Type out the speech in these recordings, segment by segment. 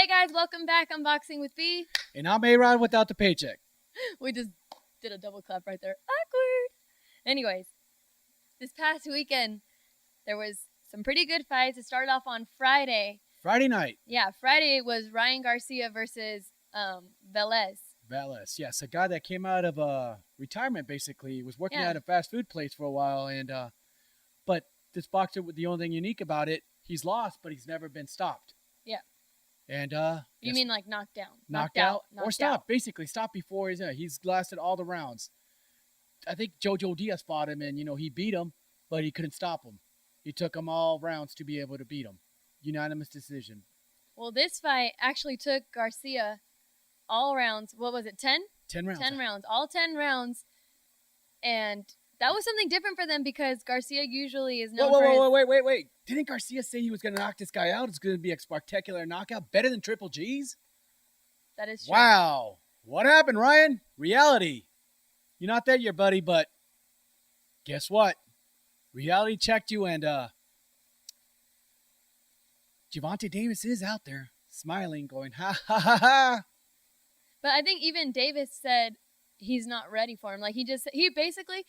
Hey guys, welcome back. Unboxing with B. And I'm A-Rod without the paycheck. We just did a double clap right there. Awkward. Anyways, this past weekend, there was some pretty good fights. It started off on Friday. Friday night. Yeah, Friday was Ryan Garcia versus Velez. Velez, yes, a guy that came out of retirement basically. He was working at a fast food place for a while, and but this boxer, the only thing unique about it, he's lost, but he's never been stopped. Yeah. And you mean like knocked down? Knocked out or stopped? Basically, stopped before he's lasted all the rounds. I think Jojo Diaz fought him, and he beat him, but he couldn't stop him. He took him all rounds to be able to beat him. Unanimous decision. Well, this fight actually took Garcia all rounds. What was it? 10? 10 rounds. 10 rounds. All 10 rounds. And that was something different for them because Garcia usually is known for Wait. Didn't Garcia say he was going to knock this guy out? It's going to be a spectacular knockout, better than Triple G's? That is true. Wow. What happened, Ryan? Reality. You're not there yet, buddy, but guess what? Reality checked you, and Gervonta Davis is out there smiling, going, ha, ha, ha, ha. But I think even Davis said he's not ready for him. Like, he basically,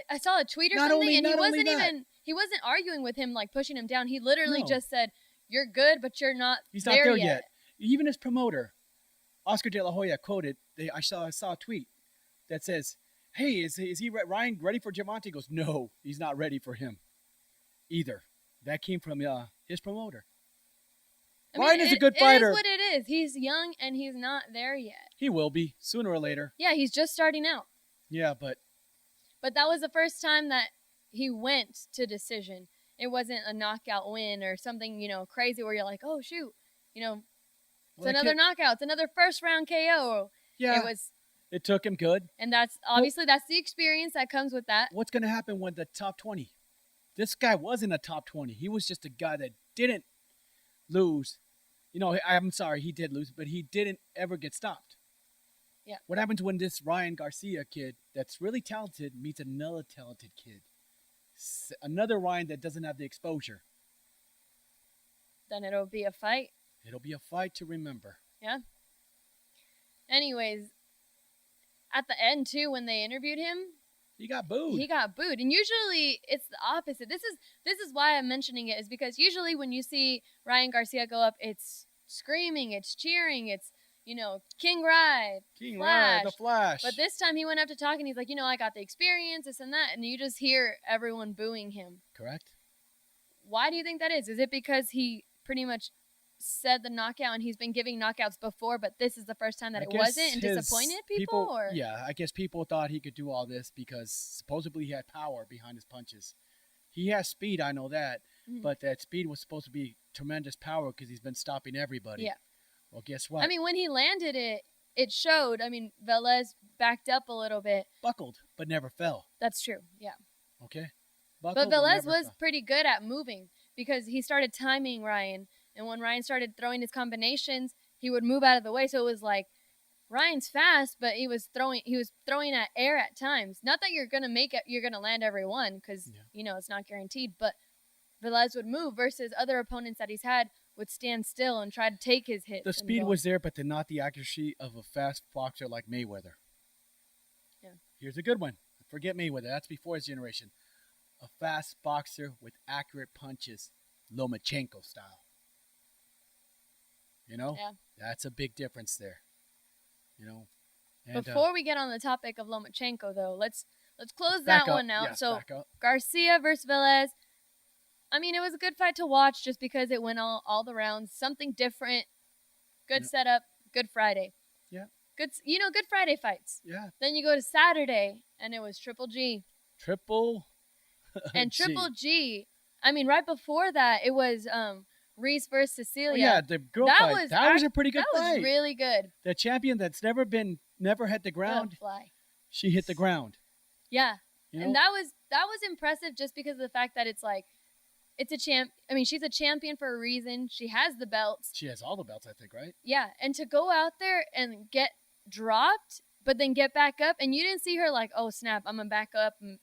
I saw a tweet or something, and he wasn't arguing with him, like pushing him down. He literally just said, you're good, but you're not He's not there yet. Even his promoter, Oscar De La Hoya, quoted, I saw a tweet that says, hey, is Ryan ready for Gervonta? He goes, no, he's not ready for him either. That came from his promoter. Ryan is a good fighter. It is what it is. He's young, and he's not there yet. He will be, sooner or later. Yeah, he's just starting out. Yeah, but that was the first time that he went to decision. It wasn't a knockout win or something, crazy where you're like, oh, shoot. It's another knockout. It's another first-round KO. Yeah, it took him good. And that's that's the experience that comes with that. What's going to happen with the top 20? This guy wasn't a top 20. He was just a guy that didn't lose. I'm sorry, he did lose, but he didn't ever get stopped. Yeah. What happens when this Ryan Garcia kid that's really talented meets another talented kid? Another Ryan that doesn't have the exposure. Then it'll be a fight. It'll be a fight to remember. Yeah. Anyways, at the end, too, when they interviewed him, he got booed. And usually it's the opposite. This is why I'm mentioning it, is because usually when you see Ryan Garcia go up, it's screaming, it's cheering, it's, King Ride, the Flash. But this time he went up to talk and he's like, I got the experience, this and that. And you just hear everyone booing him. Correct. Why do you think that is? Is it because he pretty much said the knockout and he's been giving knockouts before, but this is the first time that it wasn't, and disappointed people? Yeah, I guess people thought he could do all this because supposedly he had power behind his punches. He has speed, I know that, but that speed was supposed to be tremendous power because he's been stopping everybody. Yeah. Well, guess what? When he landed it showed. Velez backed up a little bit. Buckled, but never fell. That's true, yeah. Okay. But Velez was pretty good at moving because he started timing Ryan. And when Ryan started throwing his combinations, he would move out of the way. So it was like Ryan's fast, but he was throwing at air at times. Not that you're gonna land every one because it's not guaranteed. But Velez would move versus other opponents that he's had would stand still and try to take his hits. The speed was there, but not the accuracy of a fast boxer like Mayweather. Yeah. Here's a good one. Forget Mayweather. That's before his generation. A fast boxer with accurate punches, Lomachenko style. Yeah. That's a big difference there. And, before we get on the topic of Lomachenko, though, let's close that one out. Yes, so Garcia versus Velez. It was a good fight to watch just because it went all the rounds. Something different. Good setup. Good Friday. Yeah. Good Friday fights. Yeah. Then you go to Saturday, and it was Triple G. Triple G. Right before that, it was Reese versus Cecilia. Oh, yeah, the girl fight. That was a pretty good fight. That was really good. The champion that's never hit the ground. She hit the ground. Yeah. And that was impressive just because of the fact that it's like, it's a she's a champion for a reason. She has the belts. She has all the belts, I think, right? Yeah. And to go out there and get dropped, but then get back up, and you didn't see her like, oh snap, I'm gonna back up and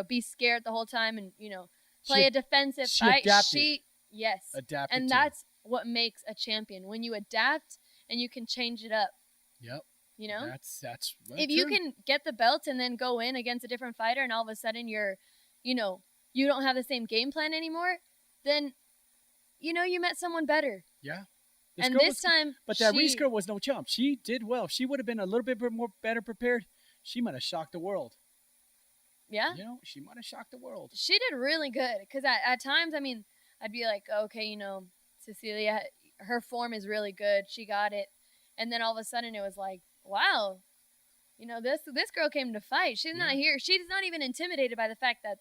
be scared the whole time and play a defensive fight. Adapted. Yes. Adapted. And that's what makes a champion, when you adapt and you can change it up. Yep. You know, that's if you can get the belt and then go in against a different fighter, and all of a sudden you're, you know, you don't have the same game plan anymore, then, you know, you met someone better. Yeah. And this time, but that Reese girl was no chump. She did well. She would have been a little bit more better prepared. She might have shocked the world. Yeah. You know, she might have shocked the world. She did really good because at times, I mean, I'd be like, okay, you know, Cecilia, her form is really good. She got it. And then all of a sudden it was like, wow, you know, this girl came to fight. She's not here. She's not even intimidated by the fact that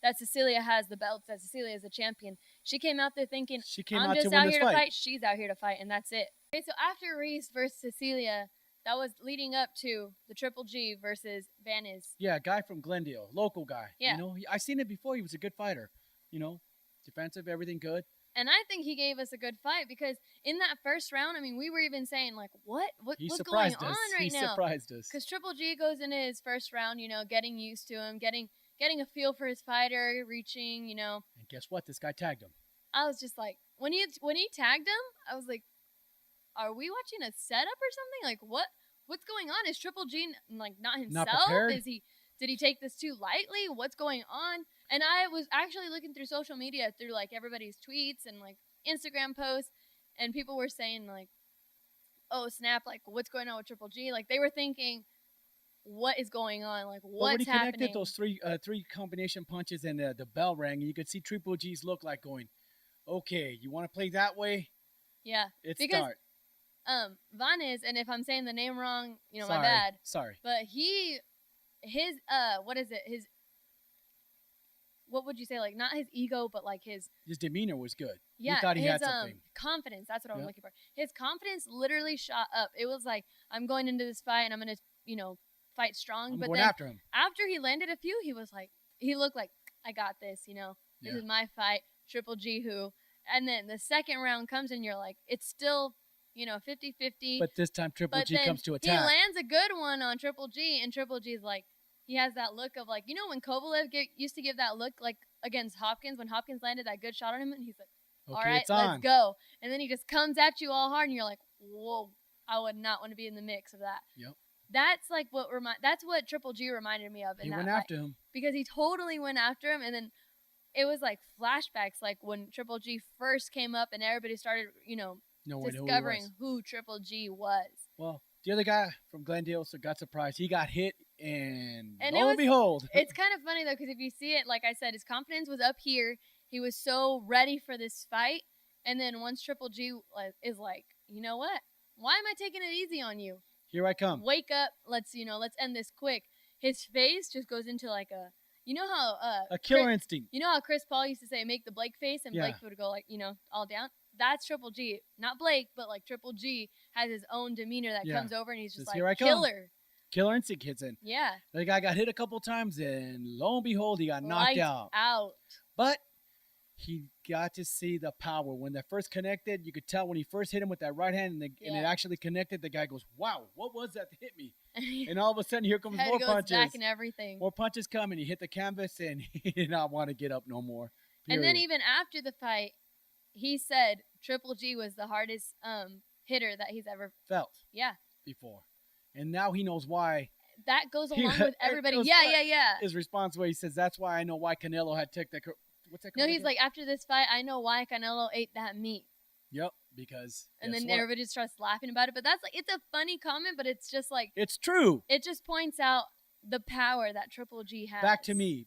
that Cecilia has the belts, that Cecilia is a champion. She came out there thinking, I'm just out here to fight. She's out here to fight, and that's it. Okay, so after Reese versus Cecilia, that was leading up to the Triple G versus Velez. Yeah, guy from Glendale, local guy. Yeah. You know, I seen it before. He was a good fighter. You know, defensive, everything good. And I think he gave us a good fight because in that first round, I mean, we were even saying, like, what's going on right now? He surprised us. Because Triple G goes into his first round, you know, getting used to him, getting a feel for his fighter, reaching, you know. And guess what? This guy tagged him. I was just like, when he tagged him, I was like, are we watching a setup or something? Like, what's going on? Is Triple G, like, not himself? Not prepared? Did he take this too lightly? What's going on? And I was actually looking through social media, through, like, everybody's tweets and, like, Instagram posts, and people were saying, like, oh, snap, like, what's going on with Triple G? Like, they were thinking, what is going on? Like, what's happening? But when he connected those three combination punches and the bell rang, you could see Triple G's look like going, okay, you want to play that way? Yeah. Start. Velez, and if I'm saying the name wrong, you know, Sorry. my bad. Sorry. But what is it? What would you say? Like, not his ego, but like his demeanor was good. Yeah, he thought he had something. Confidence. That's what I was looking for. His confidence literally shot up. It was like, I'm going into this fight and I'm going to, you know, fight strong. I'm but going then after him. After he landed a few, he looked like, I got this, you know. This is my fight. Triple G who. And then the second round comes and you're like, it's still, you know, 50-50. But this time Triple G comes to attack. He lands a good one on Triple G, and Triple G's like, he has that look of like, you know, when Kovalev used to give that look like against Hopkins, when Hopkins landed that good shot on him, and he's like, all right, let's go. And then he just comes at you all hard, and you're like, whoa, I would not want to be in the mix of that. Yep. That's like that's what Triple G reminded me of. He went after him. Because he totally went after him, and then it was like flashbacks, like when Triple G first came up and everybody started, you know, discovering who Triple G was. Well, the other guy from Glendale got surprised. He got hit, and lo and behold. It's kind of funny, though, because if you see it, like I said, his confidence was up here. He was so ready for this fight. And then once Triple G is like, you know what? Why am I taking it easy on you? Here I come. Wake up. Let's end this quick. His face just goes into like a, you know how a killer instinct. You know how Chris Paul used to say, make the Blake face, and Blake would go like, you know, all down? That's Triple G. Not Blake, but like Triple G has his own demeanor that comes over, and he's just like, killer. Killer instinct hits in. Yeah. The guy got hit a couple times, and lo and behold, he got knocked out. But he got to see the power. When they first connected, you could tell when he first hit him with that right hand, and it actually connected, the guy goes, wow, what was that hit me? And all of a sudden, here comes more punches. Back and everything. More punches coming. He hit the canvas, and he did not want to get up no more. Period. And then even after the fight, he said Triple G was the hardest hitter that he's ever felt. Yeah. Before. And now he knows why. That goes along with everybody. Yeah. His response where he says, that's why I know why Canelo had took that. What's that called? No, he's like, after this fight, I know why Canelo ate that meat. Yep, because. And then everybody just starts laughing about it. But that's like, it's a funny comment, but it's just like. It's true. It just points out the power that Triple G has. Back to me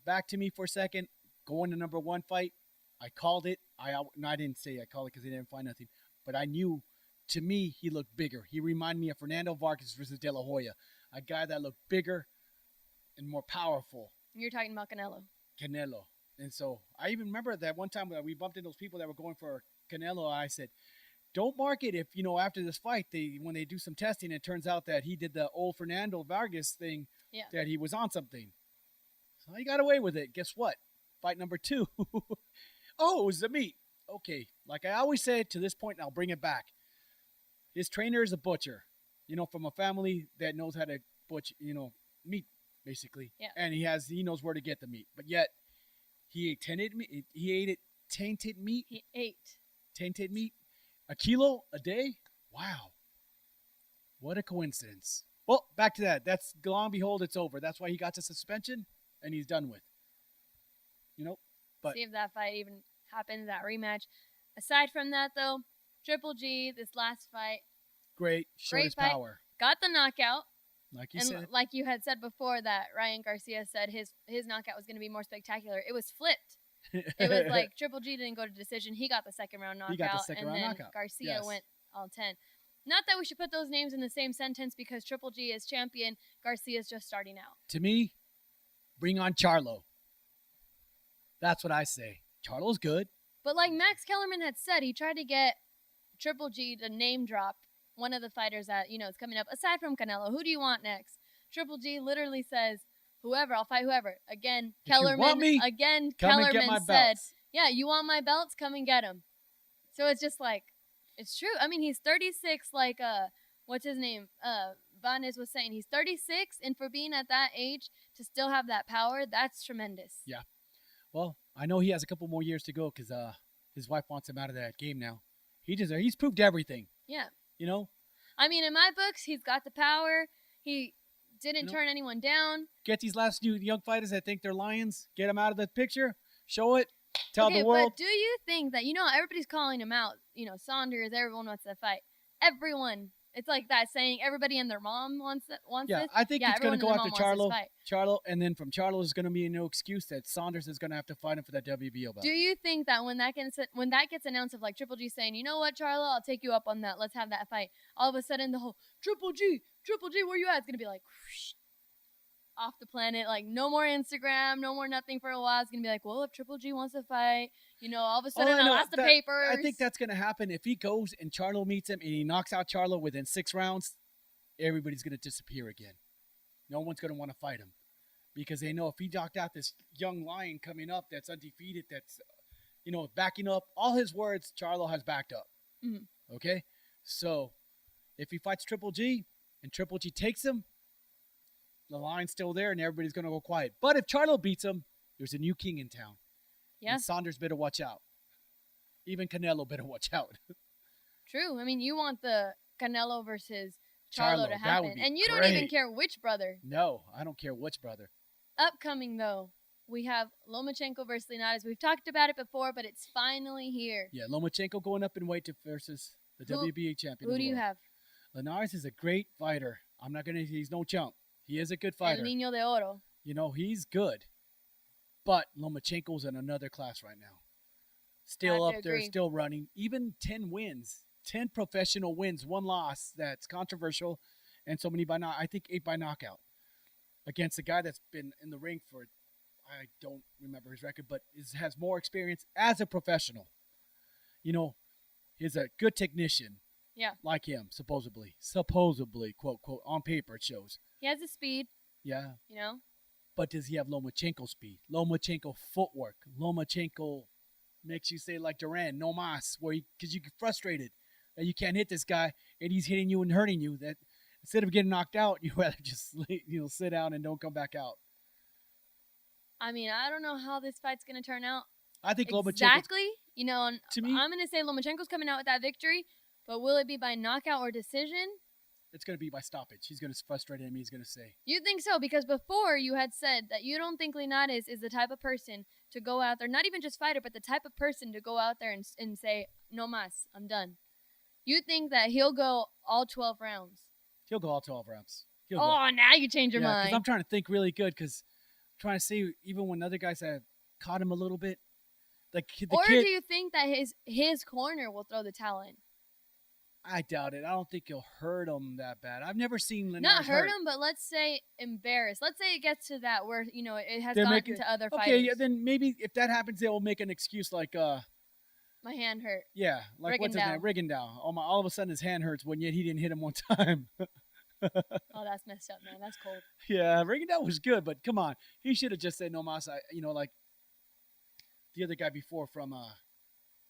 for a second. Going to number one fight. I called it. I didn't say I called it because I didn't find nothing. But I knew, to me, he looked bigger. He reminded me of Fernando Vargas versus De La Hoya. A guy that looked bigger and more powerful. You're talking about Canelo. Canelo. And so I even remember that one time we bumped into those people that were going for Canelo. I said, don't mark it if, you know, after this fight, when they do some testing, it turns out that he did the old Fernando Vargas thing, that he was on something. So he got away with it. Guess what? Fight number 2. Oh, it was the meat. Okay. Like I always say to this point, and I'll bring it back. His trainer is a butcher, you know, from a family that knows how to butcher, you know, meat, basically. Yeah. And he knows where to get the meat. But yet, he ate tainted meat. He ate tainted meat. A kilo a day? Wow. What a coincidence. Well, back to that. That's long and behold, it's over. That's why he got the suspension, and he's done with. But see if that fight even happens, that rematch. Aside from that, though, Triple G, this last fight, great. Showed great his fight. power. Got the knockout. Like you and said. like you had said before, that Ryan Garcia said his knockout was going to be more spectacular. It was flipped. It was like Triple G didn't go to decision. He got the second round knockout. And then Garcia went all 10. Not that we should put those names in the same sentence because Triple G is champion. Garcia's just starting out. To me, bring on Charlo. That's what I say. Charlo's good. But like Max Kellerman had said, he tried to get Triple G to name drop one of the fighters that, is coming up. Aside from Canelo, who do you want next? Triple G literally says, whoever, I'll fight whoever. Again, Kellerman said, yeah, you want my belts? Come and get them. So it's just like, it's true. I mean, he's 36, like, what's his name? Vanes was saying. He's 36, and for being at that age, to still have that power, that's tremendous. Yeah. Well, I know he has a couple more years to go because his wife wants him out of that game now. He's proved everything. Yeah. I mean, in my books, he's got the power. He didn't turn anyone down. Get these last few young fighters that think they're lions. Get them out of the picture. Show it. Tell the world. But do you think that, everybody's calling him out. Saunders, everyone wants to fight. Everyone. It's like that saying everybody and their mom wants this. I think it's going to go after Charlo, and then from Charlo is going to be no excuse that Saunders is going to have to fight him for that WBO belt. Do you think that when that gets announced of like Triple G saying, you know what, Charlo, I'll take you up on that. Let's have that fight. All of a sudden, the whole Triple G, where you at? It's going to be like whoosh, off the planet. Like no more Instagram, no more nothing for a while. It's going to be like, well, if Triple G wants to fight, all of a sudden I'll ask the papers. I think that's going to happen. If he goes and Charlo meets him and he knocks out Charlo within 6 rounds, everybody's going to disappear again. No one's going to want to fight him because they know if he knocked out this young lion coming up that's undefeated, that's, backing up all his words, Charlo has backed up. Mm-hmm. Okay? So if he fights Triple G and Triple G takes him, the line's still there and everybody's going to go quiet. But if Charlo beats him, there's a new king in town. Yeah. And Saunders better watch out. Even Canelo better watch out. True. I mean, you want the Canelo versus Charlo to happen. And you great. Don't even care which brother. No, I don't care which brother. Upcoming, though, we have Lomachenko versus Linares. We've talked about it before, but it's finally here. Yeah, Lomachenko going up in weight versus the WBA champion. Who do you have? Linares is a great fighter. He's no chump. He is a good fighter. El Niño de Oro. He's good. But Lomachenko's in another class right now. Still up there, still running. Even 10 wins, 10 professional wins, 1 loss that's controversial, and so many I think 8 by knockout. Against a guy that's been in the ring for, I don't remember his record, but has more experience as a professional. He's a good technician. Yeah. Like him, supposedly. Supposedly, quote, quote, on paper it shows. He has the speed. Yeah. But does he have Lomachenko speed? Lomachenko footwork. Lomachenko makes you say like Duran, no mas, because you get frustrated that you can't hit this guy and he's hitting you and hurting you. That instead of getting knocked out, you rather just sit down and don't come back out. I mean, I don't know how this fight's gonna turn out. I think Lomachenko. Exactly. To me, I'm gonna say Lomachenko's coming out with that victory, but will it be by knockout or decision? It's going to be by stoppage. He's going to frustrate him. He's going to say. You think so? Because before you had said that you don't think Linares is the type of person to go out there, not even just fighter, but the type of person to go out there and say, no mas, I'm done. You think that he'll go all 12 rounds? He'll go all 12 rounds. Now you change your mind. Because I'm trying to think really good because I'm trying to see even when other guys have caught him a little bit. Do you think that his corner will throw the towel in? I doubt it. I don't think he'll hurt him that bad. I've never seen Linares not hurt him, but let's say embarrassed. Let's say it gets to that where it has gotten to other fighters. Okay, yeah, then maybe if that happens, they'll make an excuse like my hand hurt. Yeah, like what's his name? Rigondeaux. All of a sudden his hand hurts when yet he didn't hit him one time. Oh, that's messed up, man. That's cold. Yeah, Rigondeaux was good, but come on, he should have just said no mas. Like the other guy before from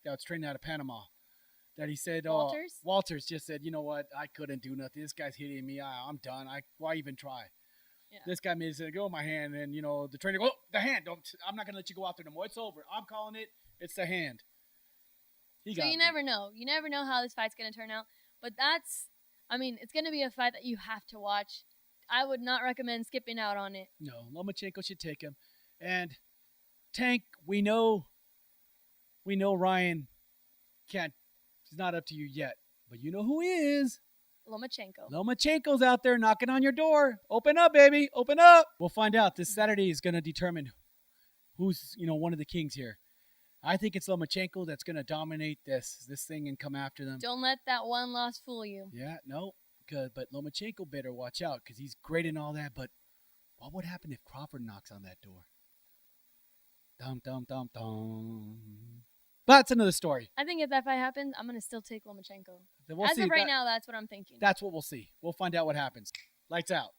that was training out of Panama. That he said, Walters just said, you know what, I couldn't do nothing. This guy's hitting me. I'm done. Why even try? Yeah. This guy made it go my hand, and the trainer go, the hand. I'm not gonna let you go out there no more. It's over. I'm calling it. It's the hand. So you never know. You never know how this fight's going to turn out. But it's going to be a fight that you have to watch. I would not recommend skipping out on it. No, Lomachenko should take him. And Tank, we know Ryan can't. He's not up to you yet. But you know who he is. Lomachenko. Lomachenko's out there knocking on your door. Open up, baby. Open up. We'll find out. This Saturday is going to determine who's, one of the kings here. I think it's Lomachenko that's going to dominate this thing and come after them. Don't let that one loss fool you. Yeah, no. Good, but Lomachenko better watch out because he's great and all that. But what would happen if Crawford knocks on that door? Dum, dum, dum, dum. But that's another story. I think if that fight happens, I'm going to still take Lomachenko. We'll As of right now, that's what I'm thinking. That's what we'll see. We'll find out what happens. Lights out.